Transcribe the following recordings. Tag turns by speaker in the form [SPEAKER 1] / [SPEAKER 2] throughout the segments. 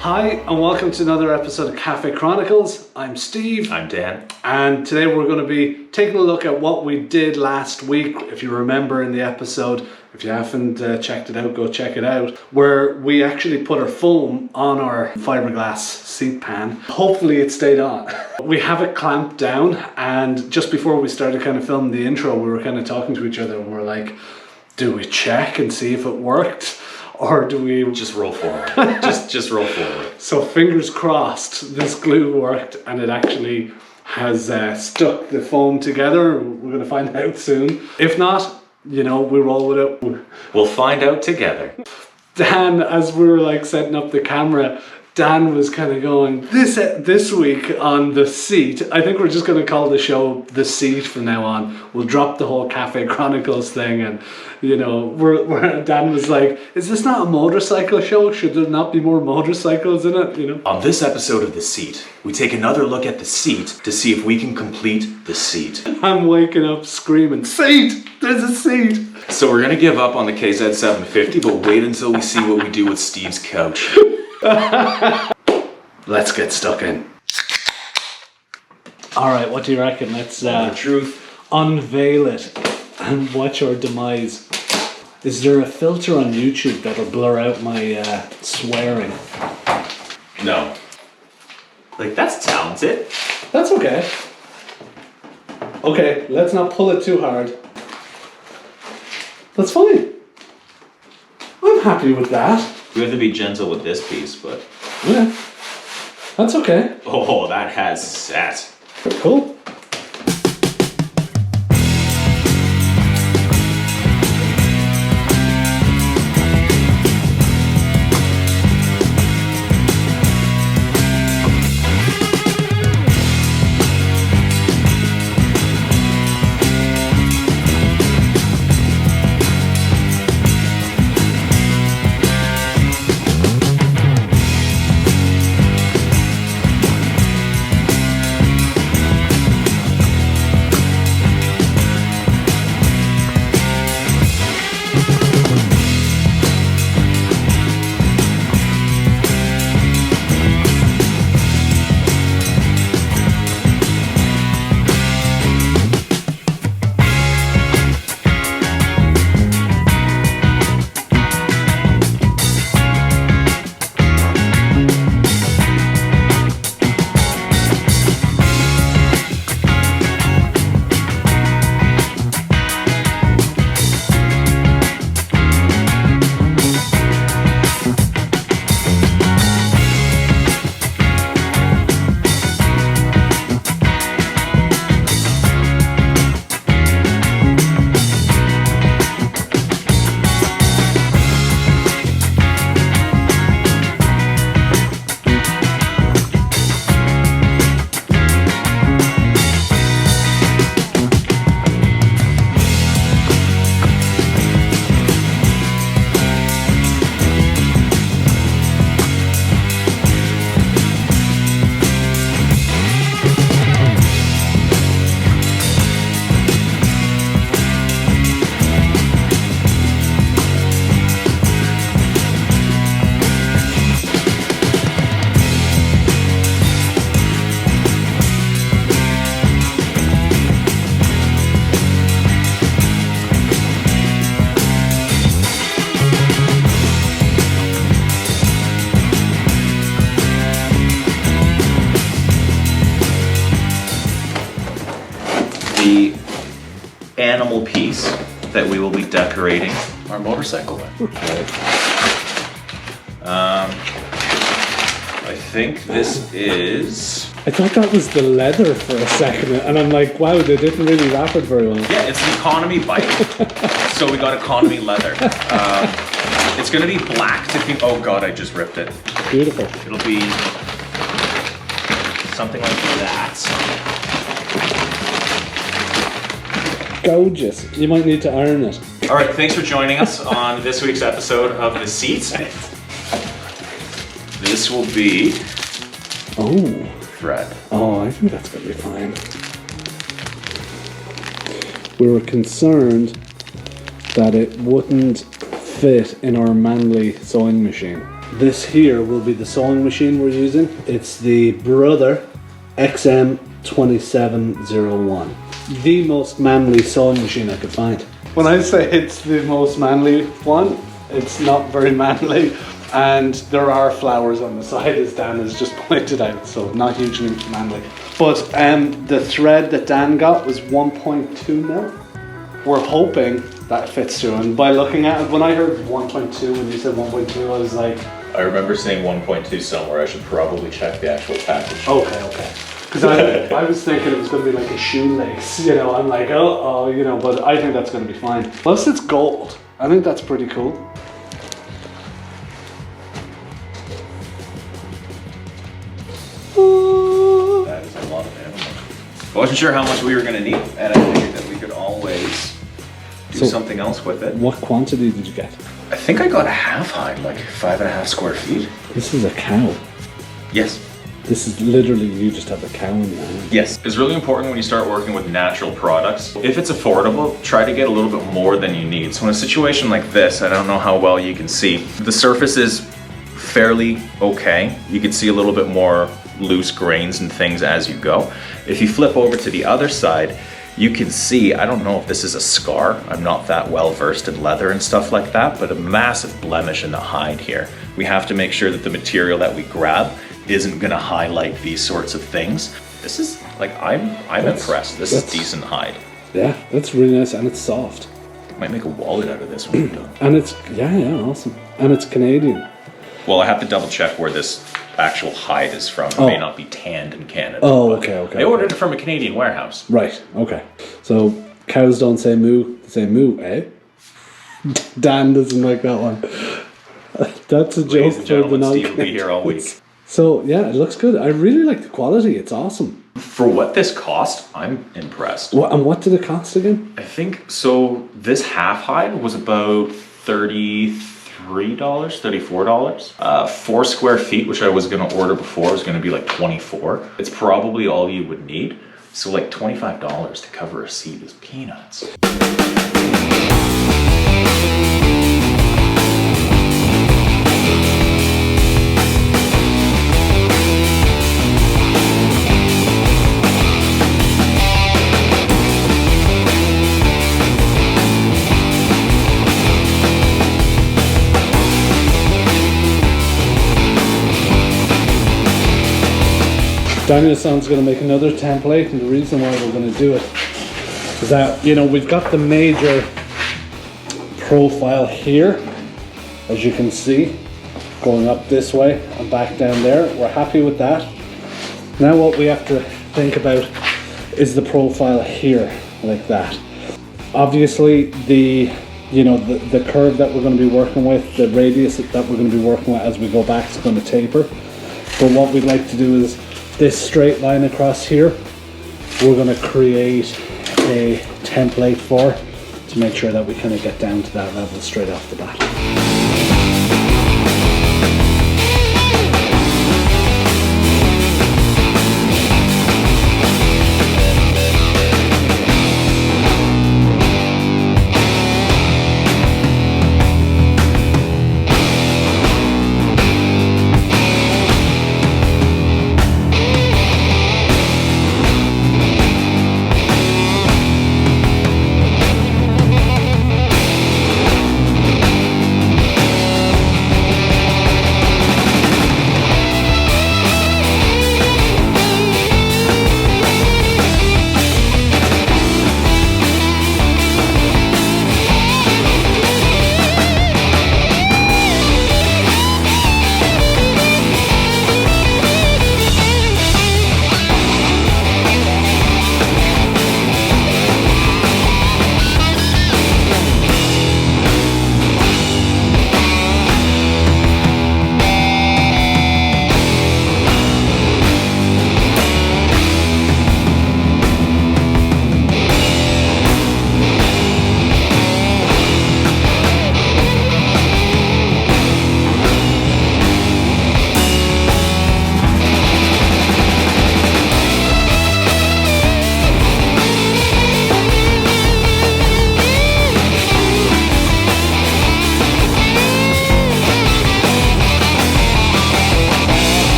[SPEAKER 1] Hi and welcome to another episode of Cafe Chronicles. I'm Steve.
[SPEAKER 2] I'm Dan.
[SPEAKER 1] And today we're going to be taking a look at what we did last week. If you remember in the episode, if you haven't checked it out, go check it out, where we actually put our foam on our fiberglass seat pan. Hopefully it stayed on. We have it clamped down, and just before we started kind of filming the intro, we were kind of talking to each other and we're like, do we check and see if it worked? Or do we
[SPEAKER 2] just roll forward? just roll forward.
[SPEAKER 1] So fingers crossed, this glue worked and it actually has stuck the foam together. We're going to find out soon. If not, you know, we roll with it.
[SPEAKER 2] We'll find out together.
[SPEAKER 1] Dan, as we were like setting up the camera, Dan was kind of going, this week on The Seat, I think we're just going to call the show The Seat from now on. We'll drop the whole Cafe Chronicles thing, and you know, Dan was like, is this not a motorcycle show? Should there not be more motorcycles in it? You know.
[SPEAKER 2] On this episode of The Seat, we take another look at the seat to see if we can complete the seat.
[SPEAKER 1] I'm waking up screaming, seat! There's a seat!
[SPEAKER 2] So we're going to give up on the KZ750, but wait until we see what we do with Steve's couch.
[SPEAKER 1] Let's get stuck in. Alright, what do you reckon? Let's
[SPEAKER 2] The truth.
[SPEAKER 1] unveil it and watch our demise. Is there a filter on YouTube that'll blur out my swearing?
[SPEAKER 2] No. Like, that's talented.
[SPEAKER 1] That's okay. Okay, let's not pull it too hard. That's fine. I'm happy with that.
[SPEAKER 2] We have to be gentle with this piece, but...
[SPEAKER 1] Yeah. That's okay.
[SPEAKER 2] Oh, that has set.
[SPEAKER 1] Cool.
[SPEAKER 2] The animal piece that we will be decorating our motorcycle with. I think this is...
[SPEAKER 1] I thought that was the leather for a second, and I'm like, wow, they didn't really wrap it very well.
[SPEAKER 2] Yeah, it's an economy bike. So we got economy leather. It's gonna be black to be... Oh god, I just ripped it.
[SPEAKER 1] Beautiful.
[SPEAKER 2] It'll be something like that.
[SPEAKER 1] Gorgeous. You might need to iron it.
[SPEAKER 2] All right, thanks for joining us on this week's episode of The Seat. This will be...
[SPEAKER 1] Oh.
[SPEAKER 2] Thread.
[SPEAKER 1] Oh, I think that's going to be fine. We were concerned that it wouldn't fit in our manly sewing machine. this here will be the sewing machine we're using. It's the Brother XM2701. The most manly sewing machine I could find. When I say it's the most manly one, it's not very manly. And there are flowers on the side, as Dan has just pointed out, so not hugely manly. But the thread that Dan got was 1.2 mil. We're hoping that fits through, and by looking at it, when I heard 1.2, when you said 1.2, I was like...
[SPEAKER 2] I remember saying 1.2 somewhere. I should probably check the actual package.
[SPEAKER 1] Okay. Because I was thinking it was going to be like a shoelace, you know, I'm like, oh, you know, but I think that's going to be fine. Plus it's gold. I think that's pretty cool.
[SPEAKER 2] That is a lot of ammo. I wasn't sure how much we were going to need, and I figured that we could always do something else with it.
[SPEAKER 1] What quantity did you get?
[SPEAKER 2] I think I got a half hide, like 5.5 square feet.
[SPEAKER 1] This is a cow.
[SPEAKER 2] Yes.
[SPEAKER 1] This is literally, you just have a cow in your hand.
[SPEAKER 2] Yes. It's really important when you start working with natural products. If it's affordable, try to get a little bit more than you need. So in a situation like this, I don't know how well you can see, the surface is fairly okay. You can see a little bit more loose grains and things as you go. If you flip over to the other side, you can see, I don't know if this is a scar, I'm not that well versed in leather and stuff like that, but a massive blemish in the hide here. We have to make sure that the material that we grab isn't gonna highlight these sorts of things. This is, like, I'm impressed. This is decent hide.
[SPEAKER 1] Yeah, that's really nice, and it's soft.
[SPEAKER 2] Might make a wallet out of this when we're done.
[SPEAKER 1] And it's, yeah, awesome. And it's Canadian.
[SPEAKER 2] Well, I have to double check where this actual hide is from. It may not be tanned in Canada.
[SPEAKER 1] Oh, okay.
[SPEAKER 2] I ordered it from a Canadian warehouse.
[SPEAKER 1] Right, okay. So, cows don't say moo, they say moo, eh? Dan doesn't like that one. That's a joke for the non-Canadians.
[SPEAKER 2] Steve will be here all week.
[SPEAKER 1] So, yeah, it looks good. I really like the quality, it's awesome.
[SPEAKER 2] For what this cost, I'm impressed.
[SPEAKER 1] And what did it cost again?
[SPEAKER 2] I think, so this half hide was about $33, $34. 4 square feet, which I was gonna order before, was gonna be like 24. It's probably all you would need. So like $25 to cover a seat is peanuts.
[SPEAKER 1] Daniel-san's going to make another template, and the reason why we're going to do it is that, you know, we've got the major profile here, as you can see, going up this way and back down there. We're happy with that. Now what we have to think about is the profile here, like that. Obviously the curve that we're going to be working with, the radius that we're going to be working with as we go back is going to taper. But what we'd like to do is this straight line across here, we're going to create a template for to make sure that we kind of get down to that level straight off the bat.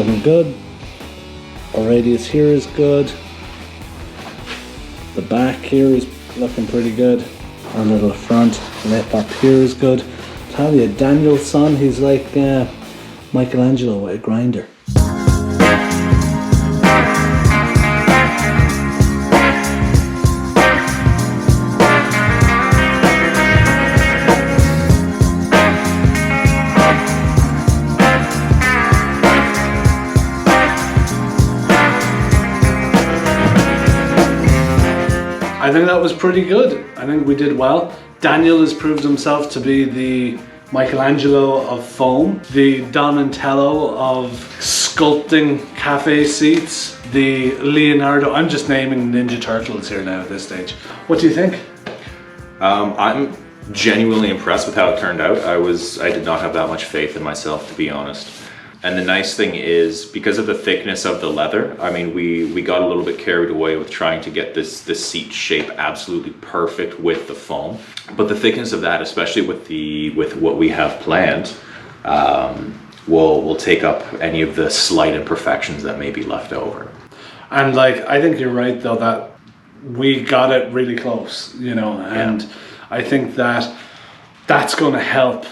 [SPEAKER 1] looking good. Our radius here is good. The back here is looking pretty good. Our little front lip up here is good. Tell you, Daniel's son, he's like Michelangelo with a grinder. I think that was pretty good. I think we did well. Daniel has proved himself to be the Michelangelo of foam, the Donatello of sculpting cafe seats, the Leonardo. I'm just naming Ninja Turtles here now at this stage. What do you think?
[SPEAKER 2] I'm genuinely impressed with how it turned out. I did not have that much faith in myself, to be honest. And the nice thing is, because of the thickness of the leather, I mean, we got a little bit carried away with trying to get this seat shape absolutely perfect with the foam. But the thickness of that, especially with what we have planned, will take up any of the slight imperfections that may be left over.
[SPEAKER 1] And like, I think you're right though, that we got it really close, you know, and yeah. I think that that's going to help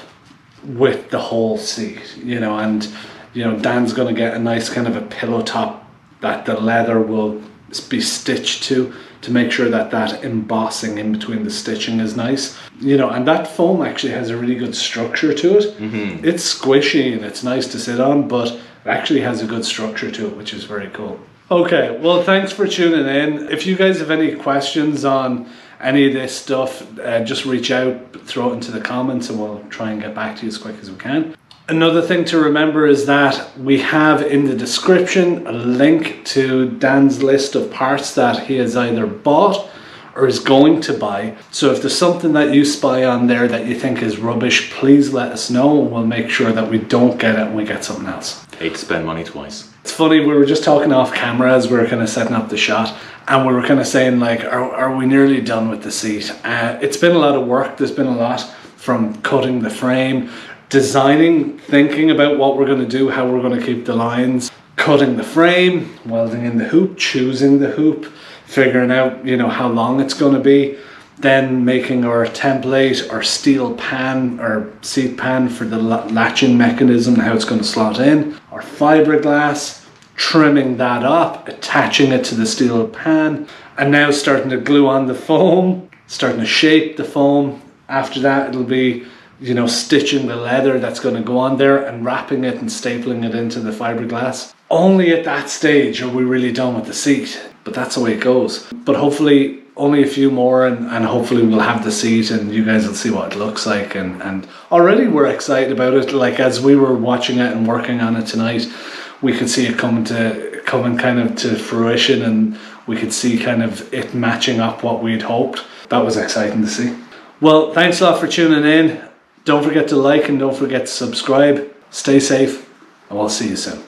[SPEAKER 1] with the whole seat, you know, and you know, Dan's going to get a nice kind of a pillow top that the leather will be stitched to make sure that that embossing in between the stitching is nice, you know, and that foam actually has a really good structure to it. Mm-hmm. It's squishy and it's nice to sit on, but it actually has a good structure to it, which is very cool. Okay, well, thanks for tuning in. If you guys have any questions on any of this stuff, just reach out, throw it into the comments, and we'll try and get back to you as quick as we can. Another thing to remember is that we have in the description a link to Dan's list of parts that he has either bought or is going to buy. So if there's something that you spy on there that you think is rubbish, please let us know and we'll make sure that we don't get it and we get something else.
[SPEAKER 2] Hate to spend money twice.
[SPEAKER 1] It's funny, we were just talking off camera as we were kind of setting up the shot, and we were kind of saying like, are we nearly done with the seat? It's been a lot of work. There's been a lot from cutting the frame, designing, thinking about what we're going to do, how we're going to keep the lines, cutting the frame, welding in the hoop, choosing the hoop, figuring out, you know, how long it's going to be, then making our template, our steel pan, our seat pan for the latching mechanism, how it's going to slot in, our fiberglass, trimming that up, attaching it to the steel pan, and now starting to glue on the foam, starting to shape the foam. After that, it'll be, you know, stitching the leather that's going to go on there and wrapping it and stapling it into the fiberglass. Only at that stage are we really done with the seat, but that's the way it goes. But hopefully only a few more, and hopefully we'll have the seat and you guys will see what it looks like, and already we're excited about it. Like, as we were watching it and working on it tonight, we could see it coming kind of to fruition, and we could see kind of it matching up what we'd hoped. That was exciting to see. Well, thanks a lot for tuning in. Don't forget to like and don't forget to subscribe. Stay safe, and we'll see you soon.